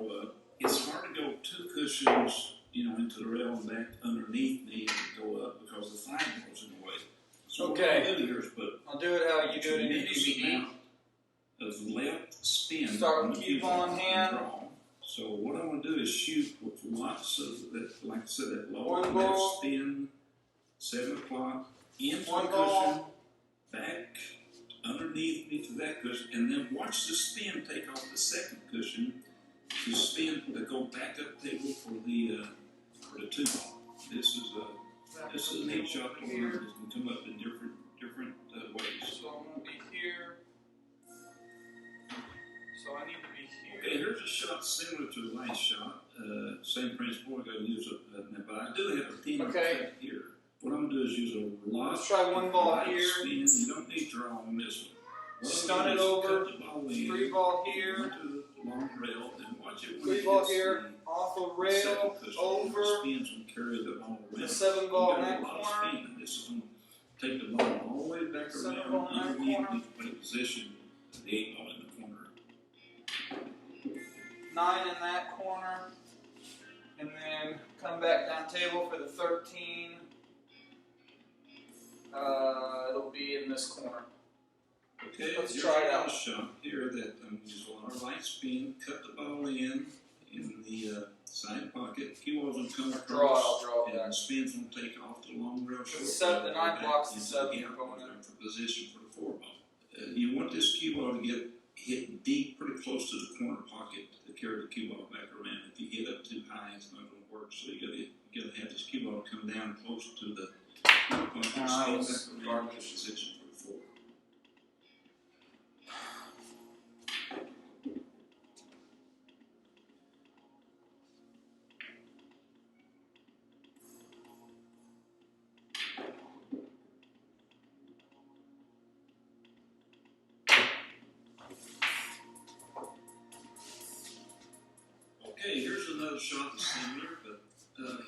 draw up. It's hard to go 2 cushions, into the rail and back underneath me and go up because the thigh goes in the way. So okay. what I'll do here is put I'll do it how you do it in your DVD. Of left spin. Start with coupon hand. So what I'm going to do is shoot with lots of that, like I said, that low One left ball. spin, 7 o'clock, into One the cushion, ball. back underneath me to that cushion, and then watch the spin take off the second cushion to spin to go back up table for the 2 ball. This is a neat shot to learn. It can come up in different ways. So I'm going to be here. So I need to be here. Okay, here's a shot similar to the last shot. Same principle. We're going to use but I do have a pin effect here. What I'm going to do is use a lot. Let's try one ball here. Spin. You don't need to draw on this one. Stun it over. Cut the ball in. 3 ball here. Into the long rail and watch it. 3 ball here. Off a rail. Over. Spins and carry the ball around. The 7 ball in that corner. Spin. This is going to take the ball all the way back around underneath the position of the 8 ball in the corner. 9 in that corner. And then come back down table for the 13. It'll be in this corner. Okay, let's try it out. A shot here that I'm using our light spin, cut the ball in the side pocket. Cue ball's going to come across. I'll draw it and back. the spin's going to take off the long rail short. The 9 blocks the 7 going in. For position for the 4 ball. You want this cue ball to get hit deep, pretty close to the corner pocket to carry the cue ball back around. If you hit up too high, it's not going to work. So you got to have this cue ball come down close to the corner pocket, spin back around to position for the 4. Okay, here's another shot that's similar, but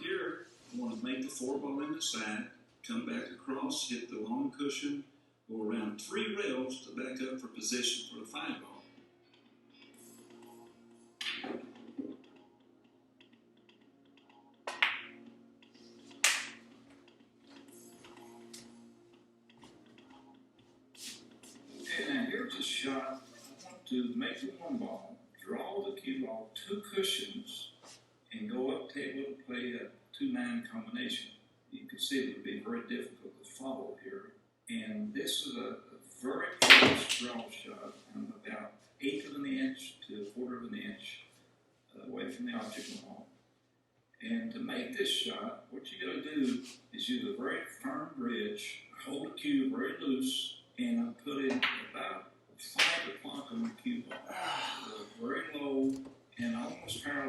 here I want to make the 4 ball in the side, come back across, hit the long cushion, go around 3 rails to back up for position for the 5 ball. Okay, now here's a shot. I want to make the 1 ball, draw the cue ball 2 cushions, and go up table to play a 2-9 combination. You can see it would be very difficult to follow here. And this is a very close draw shot. I'm about 1/8 of an inch to 1/4 of an inch away from the object ball. And to make this shot, what you got to do is use a very firm bridge, hold the cue very loose, and I put in about 5 o'clock on the cue ball. Very low and almost parallel.